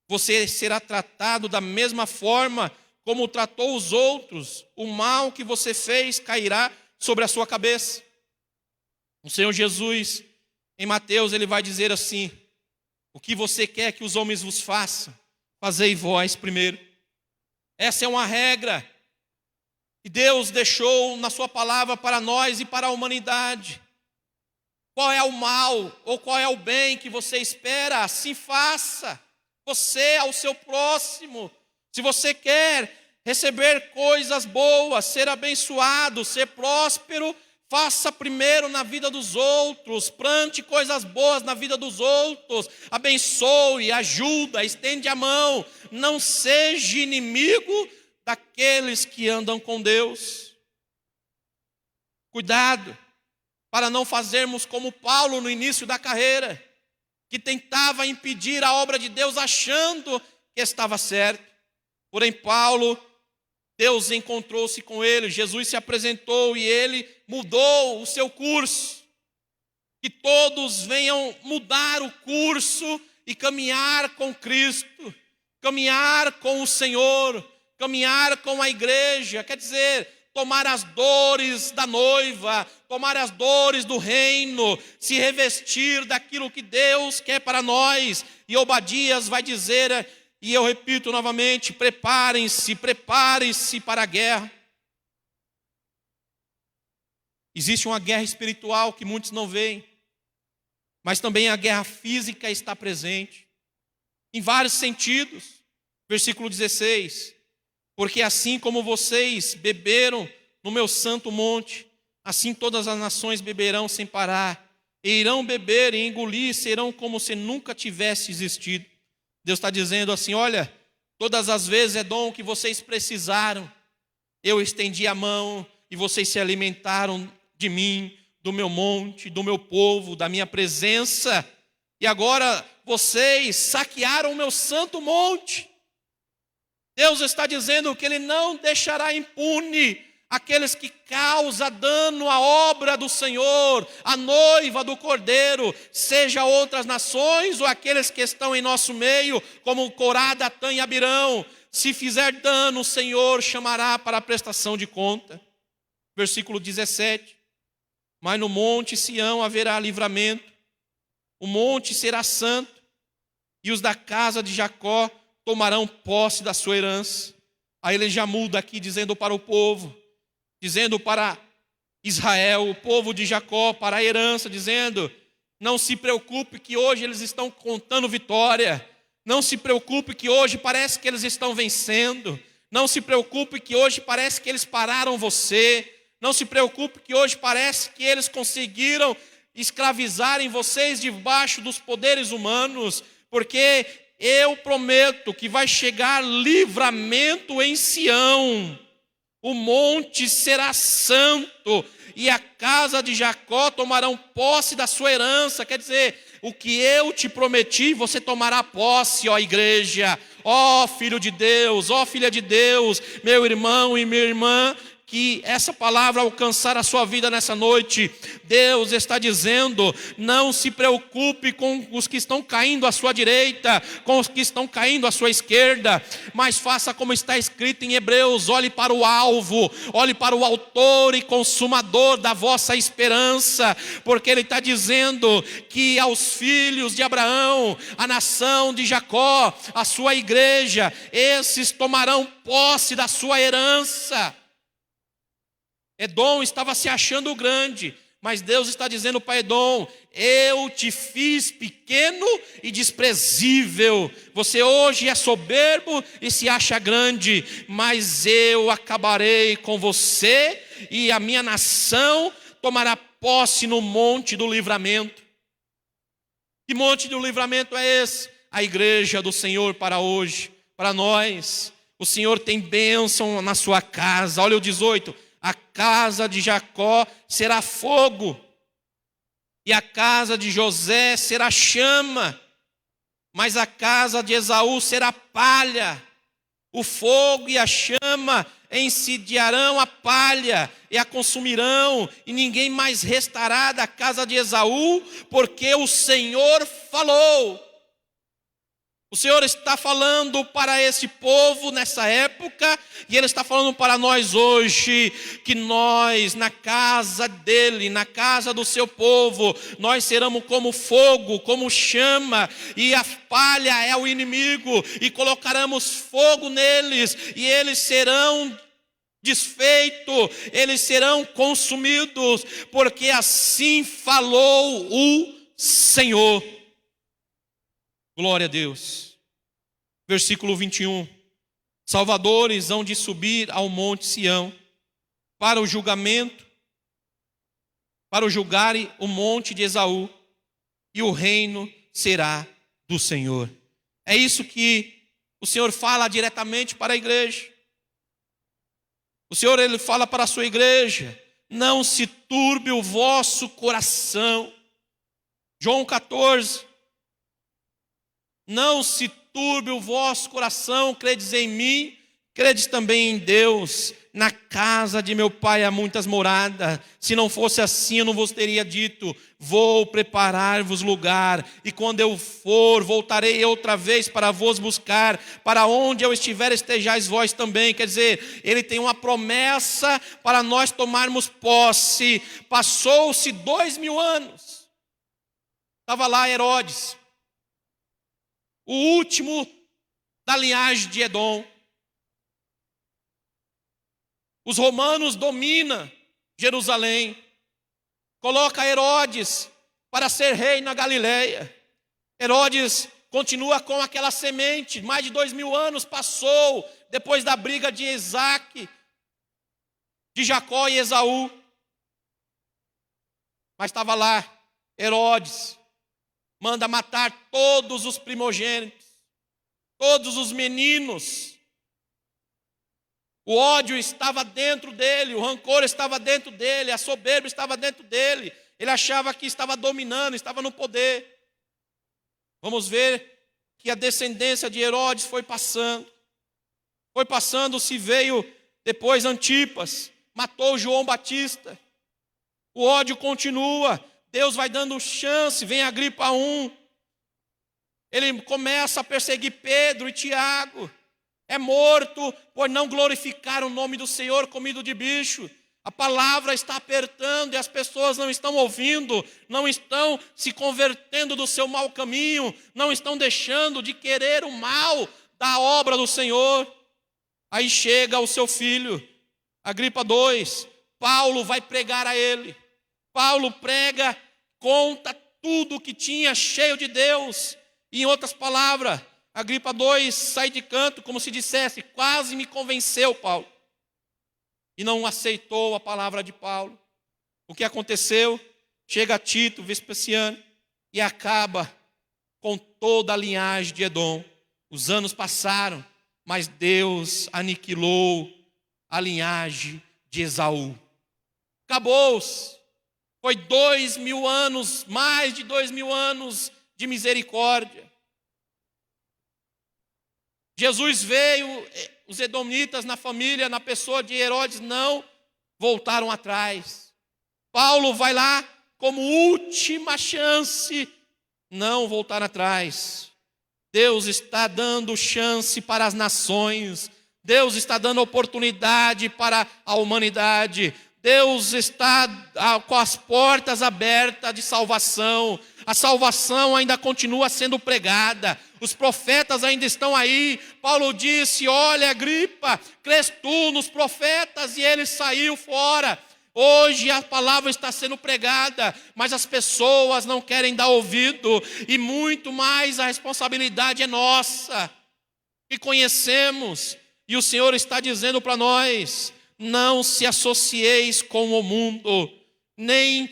Você será tratado da mesma forma como tratou os outros. O mal que você fez cairá sobre a sua cabeça. O Senhor Jesus, em Mateus, ele vai dizer assim: o que você quer que os homens vos façam, fazei vós primeiro. Essa é uma regra que Deus deixou na sua palavra para nós e para a humanidade. Qual é o mal ou qual é o bem que você espera, assim faça. Você ao seu próximo. Se você quer receber coisas boas, ser abençoado, ser próspero, faça primeiro na vida dos outros, plante coisas boas na vida dos outros, abençoe, ajuda, estende a mão. Não seja inimigo daqueles que andam com Deus. Cuidado para não fazermos como Paulo no início da carreira, que tentava impedir a obra de Deus achando que estava certo. Porém Paulo, Deus encontrou-se com ele, Jesus se apresentou e ele mudou o seu curso. Que todos venham mudar o curso e caminhar com Cristo, caminhar com o Senhor, caminhar com a igreja, quer dizer, tomar as dores da noiva, tomar as dores do reino, se revestir daquilo que Deus quer para nós. E Obadias vai dizer, e eu repito novamente: preparem-se para a guerra. Existe uma guerra espiritual que muitos não veem, mas também a guerra física está presente, em vários sentidos. Versículo 16: porque assim como vocês beberam no meu santo monte, assim todas as nações beberão sem parar, e irão beber e engolir, serão como se nunca tivesse existido. Deus está dizendo assim: olha, todas as vezes, Edom, que vocês precisaram, eu estendi a mão e vocês se alimentaram de mim, do meu monte, do meu povo, da minha presença. E agora vocês saquearam o meu santo monte. Deus está dizendo que Ele não deixará impune aqueles que causam dano à obra do Senhor, à noiva do Cordeiro, seja outras nações ou aqueles que estão em nosso meio, como Corá, Datã e Abirão. Se fizer dano, o Senhor chamará para a prestação de conta. Versículo 17. Mas no monte Sião haverá livramento, o monte será santo, e os da casa de Jacó tomarão posse da sua herança. Aí ele já muda aqui, dizendo para o povo, dizendo para Israel, o povo de Jacó, para a herança, dizendo: não se preocupe que hoje eles estão contando vitória. Não se preocupe que hoje parece que eles estão vencendo. Não se preocupe que hoje parece que eles pararam você. Não se preocupe que hoje parece que eles conseguiram escravizarem vocês debaixo dos poderes humanos. Porque eu prometo que vai chegar livramento em Sião. O monte será santo e a casa de Jacó tomarão posse da sua herança. Quer dizer, o que eu te prometi, você tomará posse, ó igreja, ó filho de Deus, ó filha de Deus, meu irmão e minha irmã. Que essa palavra alcançar a sua vida nessa noite. Deus está dizendo: não se preocupe com os que estão caindo à sua direita, com os que estão caindo à sua esquerda, mas faça como está escrito em Hebreus: olhe para o alvo, olhe para o autor e consumador da vossa esperança, porque ele está dizendo que aos filhos de Abraão, a nação de Jacó, a sua igreja, esses tomarão posse da sua herança. Edom estava se achando grande, mas Deus está dizendo para Edom: eu te fiz pequeno e desprezível. Você hoje é soberbo e se acha grande, mas eu acabarei com você e a minha nação tomará posse no monte do livramento. Que monte do livramento é esse? A igreja do Senhor para hoje, para nós. O Senhor tem bênção na sua casa. Olha o 18. A casa de Jacó será fogo, e a casa de José será chama, mas a casa de Esaú será palha. O fogo e a chama incendiarão a palha e a consumirão, e ninguém mais restará da casa de Esaú, porque o Senhor falou. O Senhor está falando para esse povo nessa época, e Ele está falando para nós hoje, que nós, na casa dEle, na casa do seu povo, nós seremos como fogo, como chama, e a palha é o inimigo, e colocaremos fogo neles, e eles serão desfeitos, eles serão consumidos, porque assim falou o Senhor. Glória a Deus. Versículo 21. Salvadores hão de subir ao monte Sião para o julgamento, para julgarem o monte de Esaú, e o reino será do Senhor. É isso que o Senhor fala diretamente para a igreja. O Senhor, Ele fala para a sua igreja: não se turbe o vosso coração. João 14. Não se turbe o vosso coração, credes em mim, credes também em Deus. Na casa de meu pai há muitas moradas. Se não fosse assim, eu não vos teria dito: vou preparar-vos lugar, e quando eu for, voltarei outra vez para vos buscar. Para onde eu estiver, estejais vós também. Quer dizer, Ele tem uma promessa para nós tomarmos posse. Passou-se 2000 anos. Estava lá Herodes, o último da linhagem de Edom. Os romanos dominam Jerusalém. Coloca Herodes para ser rei na Galileia. Herodes continua com aquela semente. Mais de 2000 anos passou depois da briga de Isaac, de Jacó e Esaú. Mas estava lá Herodes. Manda matar todos os primogênitos, todos os meninos. O ódio estava dentro dele, o rancor estava dentro dele, a soberba estava dentro dele. Ele achava que estava dominando, estava no poder. Vamos ver que a descendência de Herodes foi passando. Foi passando, se veio depois Antipas, matou João Batista. O ódio continua. Deus vai dando chance, vem Agripa I. Ele começa a perseguir Pedro e Tiago. É morto por não glorificar o nome do Senhor, comido de bicho. A palavra está apertando e as pessoas não estão ouvindo, não estão se convertendo do seu mau caminho, não estão deixando de querer o mal da obra do Senhor. Aí chega o seu filho, Agripa II, Paulo vai pregar a ele. Paulo prega, conta tudo o que tinha, cheio de Deus. E, em outras palavras, Agripa II sai de canto, como se dissesse, quase me convenceu, Paulo. E não aceitou a palavra de Paulo. O que aconteceu? Chega Tito, Vespasiano, e acaba com toda a linhagem de Edom. Os anos passaram, mas Deus aniquilou a linhagem de Esaú. Acabou-se. Foi 2000 anos, mais de 2000 anos de misericórdia. Jesus veio, os edomitas na família, na pessoa de Herodes, não voltaram atrás. Paulo vai lá como última chance, não voltar atrás. Deus está dando chance para as nações. Deus está dando oportunidade para a humanidade. Deus está com as portas abertas de salvação. A salvação ainda continua sendo pregada. Os profetas ainda estão aí. Paulo disse, olha, Agripa, crês tu nos profetas? E ele saiu fora. Hoje a palavra está sendo pregada, mas as pessoas não querem dar ouvido. E muito mais a responsabilidade é nossa, que conhecemos. E o Senhor está dizendo para nós, não se associeis com o mundo, nem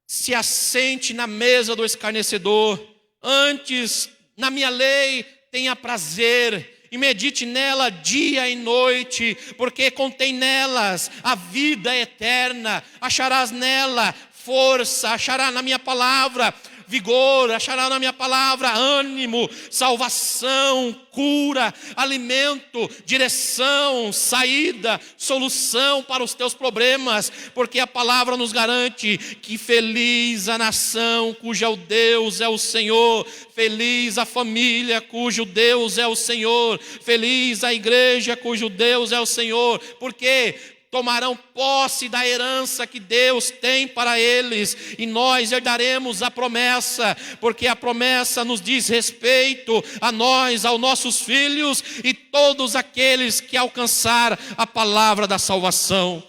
se assente na mesa do escarnecedor. Antes, na minha lei, tenha prazer e medite nela dia e noite, porque contém nelas a vida eterna. Acharás nela força, achará na minha palavra vigor, achará na minha palavra ânimo, salvação, cura, alimento, direção, saída, solução para os teus problemas, porque a palavra nos garante que feliz a nação cujo Deus é o Senhor, feliz a família cujo Deus é o Senhor, feliz a igreja cujo Deus é o Senhor, porque tomarão posse da herança que Deus tem para eles, e nós herdaremos a promessa, porque a promessa nos diz respeito a nós, aos nossos filhos e todos aqueles que alcançar a palavra da salvação.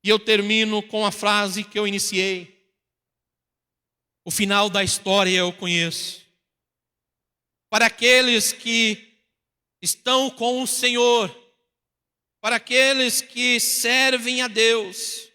E eu termino com a frase que eu iniciei. O final da história eu conheço. Para aqueles que estão com o Senhor, para aqueles que servem a Deus,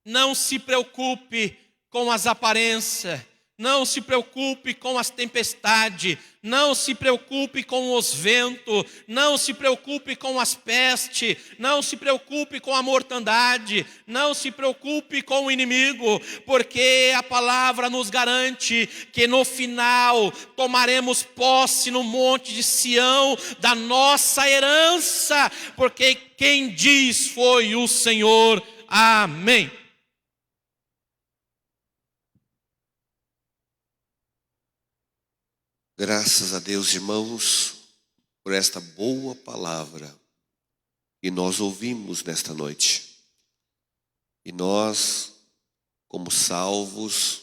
não se preocupe com as aparências, não se preocupe com as tempestades, não se preocupe com os ventos, não se preocupe com as pestes, não se preocupe com a mortandade, não se preocupe com o inimigo, porque a palavra nos garante que no final tomaremos posse no monte de Sião da nossa herança, porque quem diz foi o Senhor. Amém. Graças a Deus, irmãos, por esta boa palavra que nós ouvimos nesta noite. E nós, como salvos,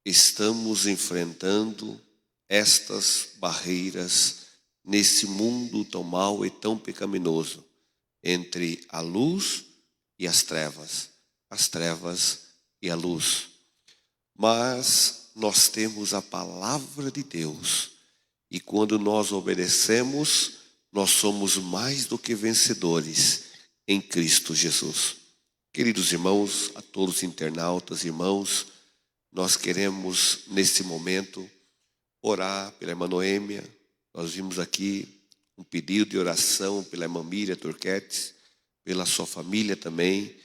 estamos enfrentando estas barreiras nesse mundo tão mau e tão pecaminoso, entre a luz e as trevas e a luz. Mas nós temos a palavra de Deus, e quando nós obedecemos, nós somos mais do que vencedores em Cristo Jesus. Queridos irmãos, a todos os internautas, irmãos, nós queremos nesse momento orar pela irmã Noêmia. Nós vimos aqui um pedido de oração pela irmã Miriam Turquetes, pela sua família também,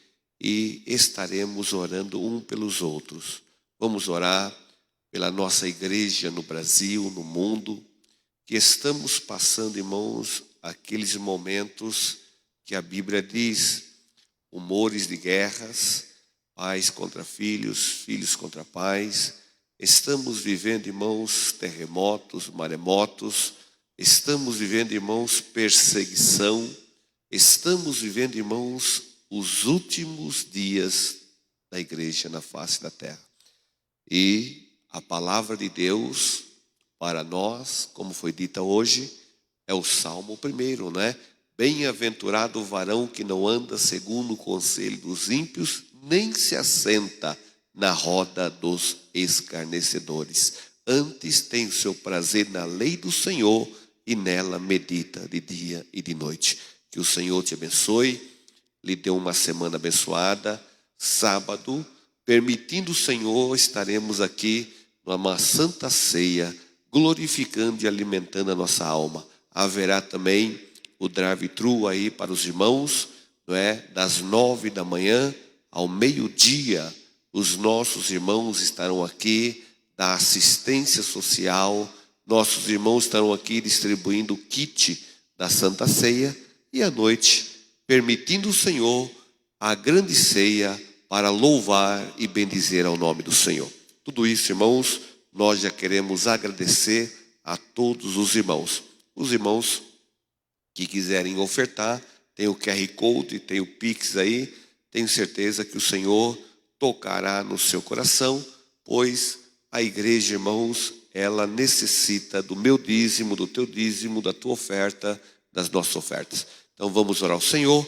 e estaremos orando um pelos outros. Vamos orar pela nossa igreja no Brasil, no mundo, que estamos passando, irmãos, aqueles momentos que a Bíblia diz, rumores de guerras, pais contra filhos, filhos contra pais. Estamos vivendo, irmãos, terremotos, maremotos. Estamos vivendo, irmãos, perseguição. Estamos vivendo, irmãos, os últimos dias da igreja na face da terra. E a palavra de Deus para nós, como foi dita hoje, é o Salmo 1, né? Bem-aventurado o varão que não anda segundo o conselho dos ímpios, nem se assenta na roda dos escarnecedores. Antes tem o seu prazer na lei do Senhor e nela medita de dia e de noite. Que o Senhor te abençoe, lhe dê uma semana abençoada. Sábado, permitindo o Senhor, estaremos aqui numa santa ceia, glorificando e alimentando a nossa alma. Haverá também o drive-thru aí para os irmãos, não é? Das 9 da manhã ao meio-dia, os nossos irmãos estarão aqui da assistência social, nossos irmãos estarão aqui distribuindo o kit da Santa Ceia, e à noite, permitindo o Senhor, a grande ceia para louvar e bendizer ao nome do Senhor. Tudo isso, irmãos, nós já queremos agradecer a todos os irmãos. Os irmãos que quiserem ofertar, tem o QR Code, tem o Pix aí, tenho certeza que o Senhor tocará no seu coração, pois a igreja, irmãos, ela necessita do meu dízimo, do teu dízimo, da tua oferta, das nossas ofertas. Então vamos orar ao Senhor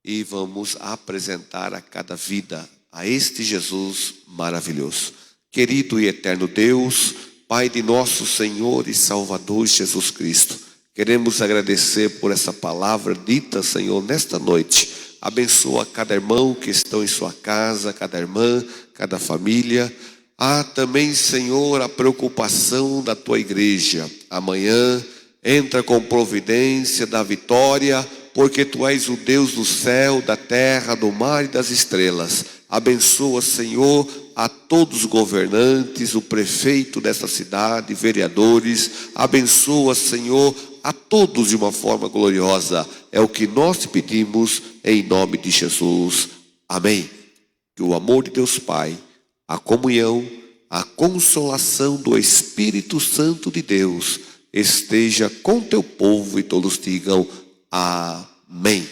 e vamos apresentar a cada vida a este Jesus maravilhoso. Querido e eterno Deus, Pai de nosso Senhor e Salvador Jesus Cristo, queremos agradecer por essa palavra dita, Senhor, nesta noite. Abençoa cada irmão que estão em sua casa, cada irmã, cada família. Há também, Senhor, a preocupação da tua igreja. Amanhã, entra com providência da vitória, porque tu és o Deus do céu, da terra, do mar e das estrelas. Abençoa, Senhor, a todos os governantes, o prefeito dessa cidade, vereadores. Abençoa, Senhor, a todos de uma forma gloriosa. É o que nós te pedimos em nome de Jesus. Amém. Que o amor de Deus Pai, a comunhão, a consolação do Espírito Santo de Deus esteja com teu povo e todos digam amém.